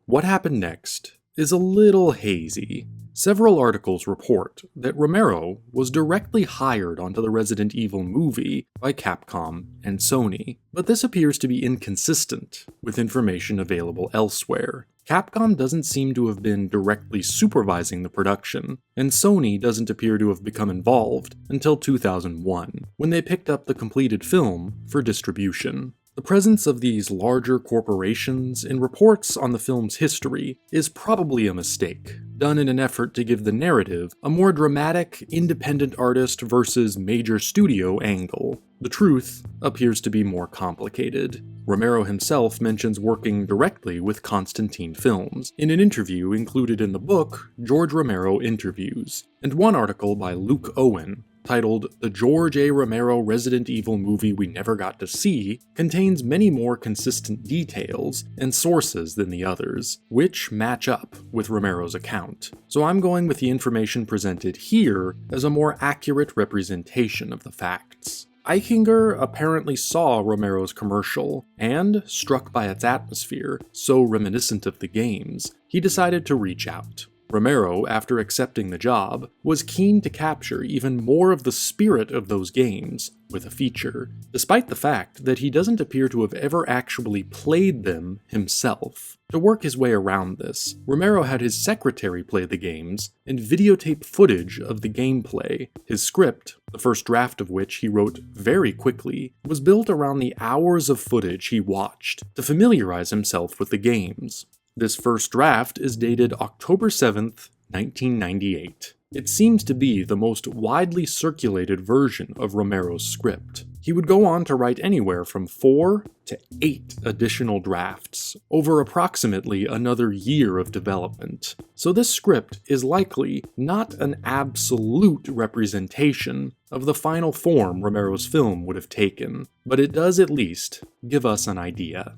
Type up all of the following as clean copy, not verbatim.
What happened next is a little hazy. Several articles report that Romero was directly hired onto the Resident Evil movie by Capcom and Sony, but this appears to be inconsistent with information available elsewhere. Capcom doesn't seem to have been directly supervising the production, and Sony doesn't appear to have become involved until 2001, when they picked up the completed film for distribution. The presence of these larger corporations in reports on the film's history is probably a mistake, done in an effort to give the narrative a more dramatic, independent artist versus major studio angle. The truth appears to be more complicated. Romero himself mentions working directly with Constantine Films in an interview included in the book George Romero Interviews, and one article by Luke Owen titled "The George A. Romero Resident Evil Movie We Never Got to See" contains many more consistent details and sources than the others, which match up with Romero's account. So I'm going with the information presented here as a more accurate representation of the facts. Eichinger apparently saw Romero's commercial, and, struck by its atmosphere, so reminiscent of the games, he decided to reach out. Romero, after accepting the job, was keen to capture even more of the spirit of those games with a feature, despite the fact that he doesn't appear to have ever actually played them himself. To work his way around this, Romero had his secretary play the games and videotape footage of the gameplay. His script, the first draft of which he wrote very quickly, was built around the hours of footage he watched to familiarize himself with the games. This first draft is dated October 7th, 1998. It seems to be the most widely circulated version of Romero's script. He would go on to write anywhere from 4 to 8 additional drafts, over approximately another year of development. So this script is likely not an absolute representation of the final form Romero's film would have taken, but it does at least give us an idea.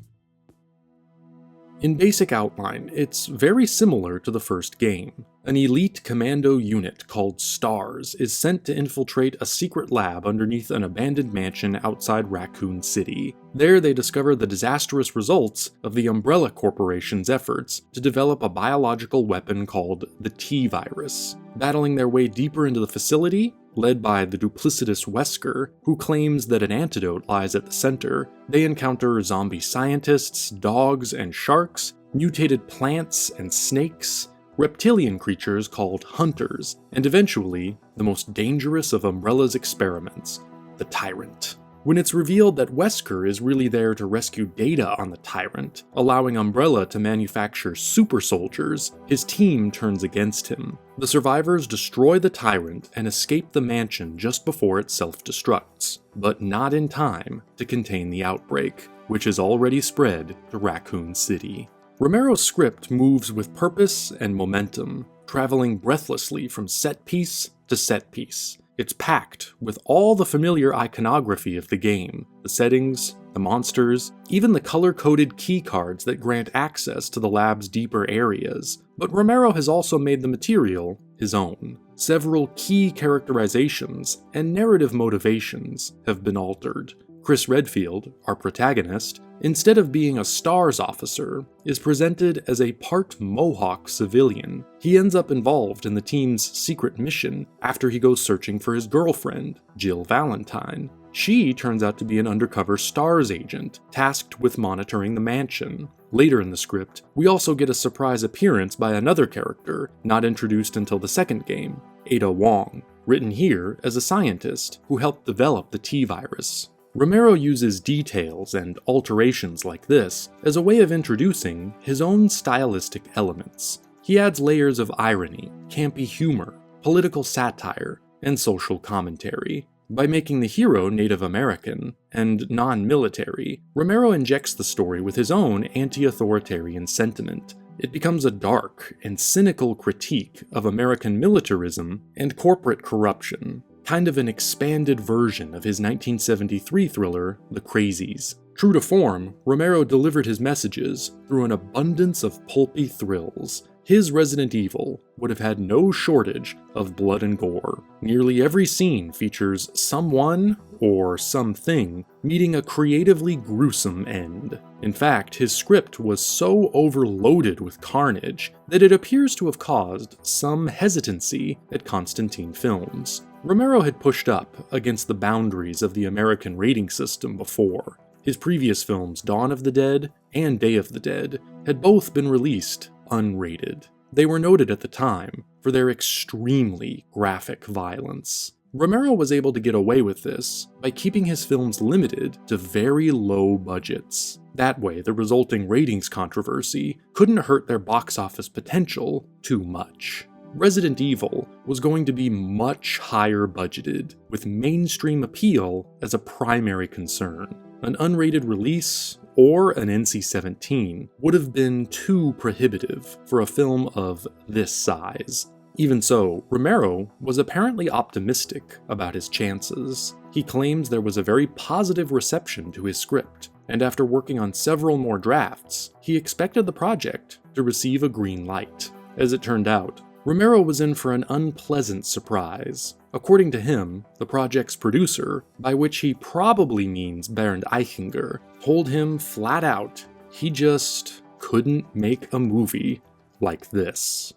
In basic outline, it's very similar to the first game. An elite commando unit called STARS is sent to infiltrate a secret lab underneath an abandoned mansion outside Raccoon City. There they discover the disastrous results of the Umbrella Corporation's efforts to develop a biological weapon called the T-Virus. Battling their way deeper into the facility, led by the duplicitous Wesker, who claims that an antidote lies at the center, they encounter zombie scientists, dogs and sharks, mutated plants and snakes, reptilian creatures called Hunters, and eventually, the most dangerous of Umbrella's experiments, the Tyrant. When it's revealed that Wesker is really there to rescue data on the Tyrant, allowing Umbrella to manufacture super soldiers, his team turns against him. The survivors destroy the Tyrant and escape the mansion just before it self-destructs, but not in time to contain the outbreak, which has already spread to Raccoon City. Romero's script moves with purpose and momentum, traveling breathlessly from set piece to set piece. It's packed with all the familiar iconography of the game, the settings, the monsters, even the color-coded keycards that grant access to the lab's deeper areas. But Romero has also made the material his own. Several key characterizations and narrative motivations have been altered. Chris Redfield, our protagonist, instead of being a STARS officer, is presented as a part Mohawk civilian. He ends up involved in the team's secret mission after he goes searching for his girlfriend, Jill Valentine. She turns out to be an undercover STARS agent, tasked with monitoring the mansion. Later in the script, we also get a surprise appearance by another character, not introduced until the second game, Ada Wong, written here as a scientist who helped develop the T-Virus. Romero uses details and alterations like this as a way of introducing his own stylistic elements. He adds layers of irony, campy humor, political satire, and social commentary. By making the hero Native American and non-military, Romero injects the story with his own anti-authoritarian sentiment. It becomes a dark and cynical critique of American militarism and corporate corruption, kind of an expanded version of his 1973 thriller, The Crazies. True to form, Romero delivered his messages through an abundance of pulpy thrills. his Resident Evil would have had no shortage of blood and gore. Nearly every scene features someone or something meeting a creatively gruesome end. In fact, his script was so overloaded with carnage that it appears to have caused some hesitancy at Constantine Films. Romero had pushed up against the boundaries of the American rating system before. His previous films, Dawn of the Dead and Day of the Dead, had both been released unrated. They were noted at the time for their extremely graphic violence. Romero was able to get away with this by keeping his films limited to very low budgets. That way, the resulting ratings controversy couldn't hurt their box office potential too much. Resident Evil was going to be much higher budgeted, with mainstream appeal as a primary concern. An unrated release or an NC-17 would have been too prohibitive for a film of this size. Even so, Romero was apparently optimistic about his chances. He claims there was a very positive reception to his script, and after working on several more drafts, he expected the project to receive a green light. As it turned out, Romero was in for an unpleasant surprise. According to him, the project's producer, by which he probably means Bernd Eichinger, told him flat out he just couldn't make a movie like this.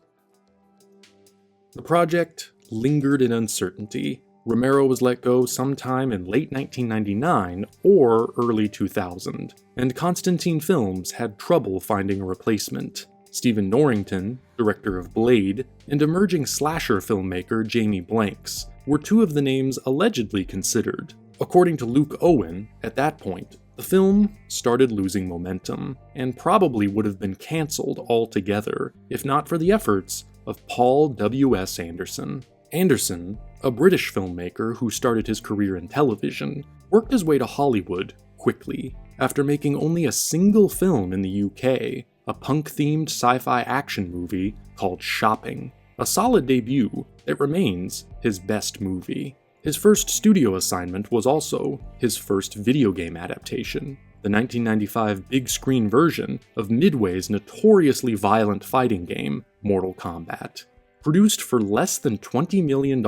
The project lingered in uncertainty. Romero was let go sometime in late 1999 or early 2000, and Constantine Films had trouble finding a replacement. Stephen Norrington, director of Blade, and emerging slasher filmmaker Jamie Blanks were two of the names allegedly considered. According to Luke Owen, at that point, the film started losing momentum, and probably would have been cancelled altogether if not for the efforts of Paul W.S. Anderson. Anderson, a British filmmaker who started his career in television, worked his way to Hollywood quickly. After making only a single film in the UK, a punk-themed sci-fi action movie called Shopping, a solid debut that remains his best movie. His first studio assignment was also his first video game adaptation, the 1995 big screen version of Midway's notoriously violent fighting game, Mortal Kombat. Produced for less than $20 million,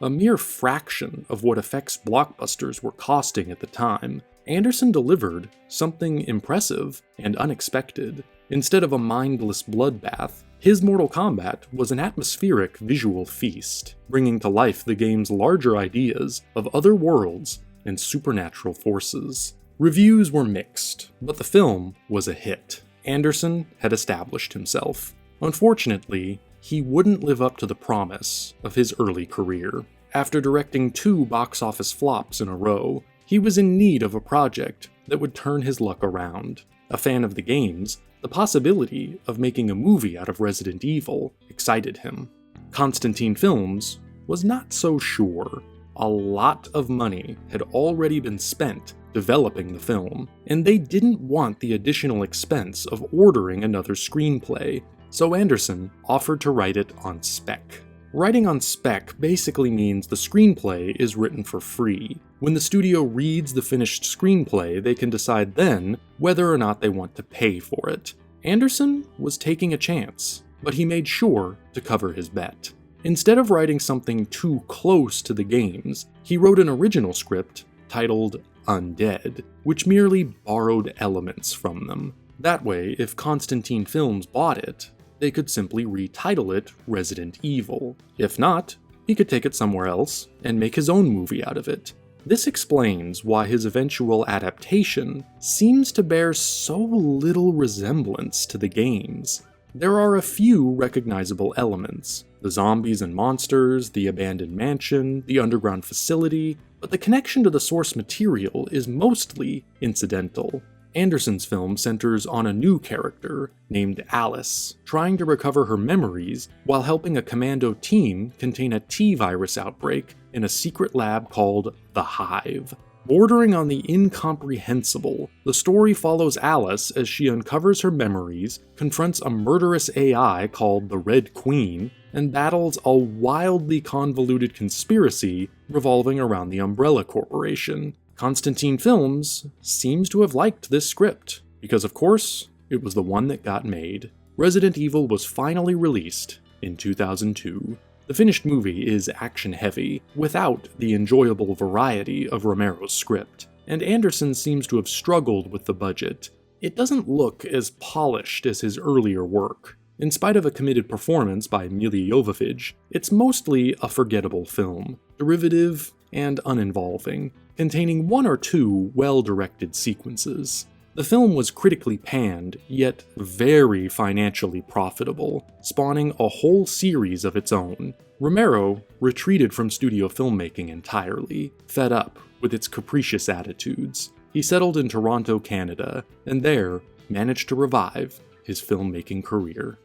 a mere fraction of what effects blockbusters were costing at the time, Anderson delivered something impressive and unexpected. Instead of a mindless bloodbath, his Mortal Kombat was an atmospheric visual feast, bringing to life the game's larger ideas of other worlds and supernatural forces. Reviews were mixed, but the film was a hit. Anderson had established himself. Unfortunately, he wouldn't live up to the promise of his early career. After directing 2 box office flops in a row, he was in need of a project that would turn his luck around. A fan of the games, the possibility of making a movie out of Resident Evil excited him. Constantine Films was not so sure. A lot of money had already been spent developing the film, and they didn't want the additional expense of ordering another screenplay, so Anderson offered to write it on spec. Writing on spec basically means the screenplay is written for free. When the studio reads the finished screenplay, they can decide then whether or not they want to pay for it. Anderson was taking a chance, but he made sure to cover his bet. Instead of writing something too close to the games, he wrote an original script titled Undead, which merely borrowed elements from them. That way, if Constantine Films bought it, they could simply retitle it Resident Evil. If not, he could take it somewhere else and make his own movie out of it. This explains why his eventual adaptation seems to bear so little resemblance to the games. There are a few recognizable elements: the zombies and monsters, the abandoned mansion, the underground facility, but the connection to the source material is mostly incidental. Anderson's film centers on a new character named Alice, trying to recover her memories while helping a commando team contain a T-virus outbreak in a secret lab called the Hive. Bordering on the incomprehensible, the story follows Alice as she uncovers her memories, confronts a murderous AI called the Red Queen, and battles a wildly convoluted conspiracy revolving around the Umbrella Corporation. Constantine Films seems to have liked this script, because of course, it was the one that got made. Resident Evil was finally released in 2002. The finished movie is action-heavy, without the enjoyable variety of Romero's script, and Anderson seems to have struggled with the budget. It doesn't look as polished as his earlier work. In spite of a committed performance by Milla Jovovich, it's mostly a forgettable film, derivative and uninvolving, containing one or two well-directed sequences. The film was critically panned, yet very financially profitable, spawning a whole series of its own. Romero retreated from studio filmmaking entirely, fed up with its capricious attitudes. He settled in Toronto, Canada, and there managed to revive his filmmaking career.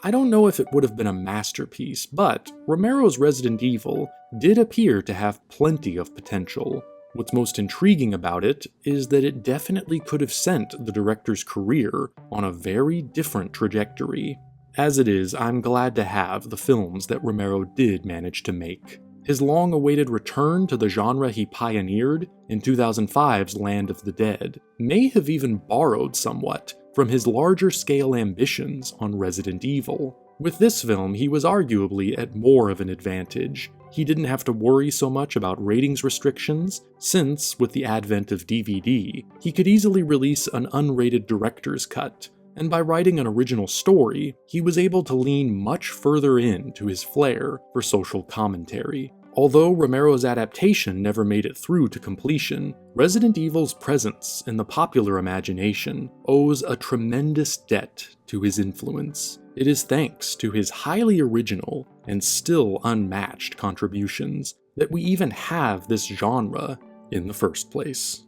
I don't know if it would have been a masterpiece, but Romero's Resident Evil did appear to have plenty of potential. What's most intriguing about it is that it definitely could have sent the director's career on a very different trajectory. As it is, I'm glad to have the films that Romero did manage to make. His long-awaited return to the genre he pioneered in 2005's Land of the Dead may have even borrowed somewhat from his larger-scale ambitions on Resident Evil. With this film, he was arguably at more of an advantage. He didn't have to worry so much about ratings restrictions, since, with the advent of DVD, he could easily release an unrated director's cut, and by writing an original story, he was able to lean much further into his flair for social commentary. Although Romero's adaptation never made it through to completion, Resident Evil's presence in the popular imagination owes a tremendous debt to his influence. It is thanks to his highly original and still unmatched contributions that we even have this genre in the first place.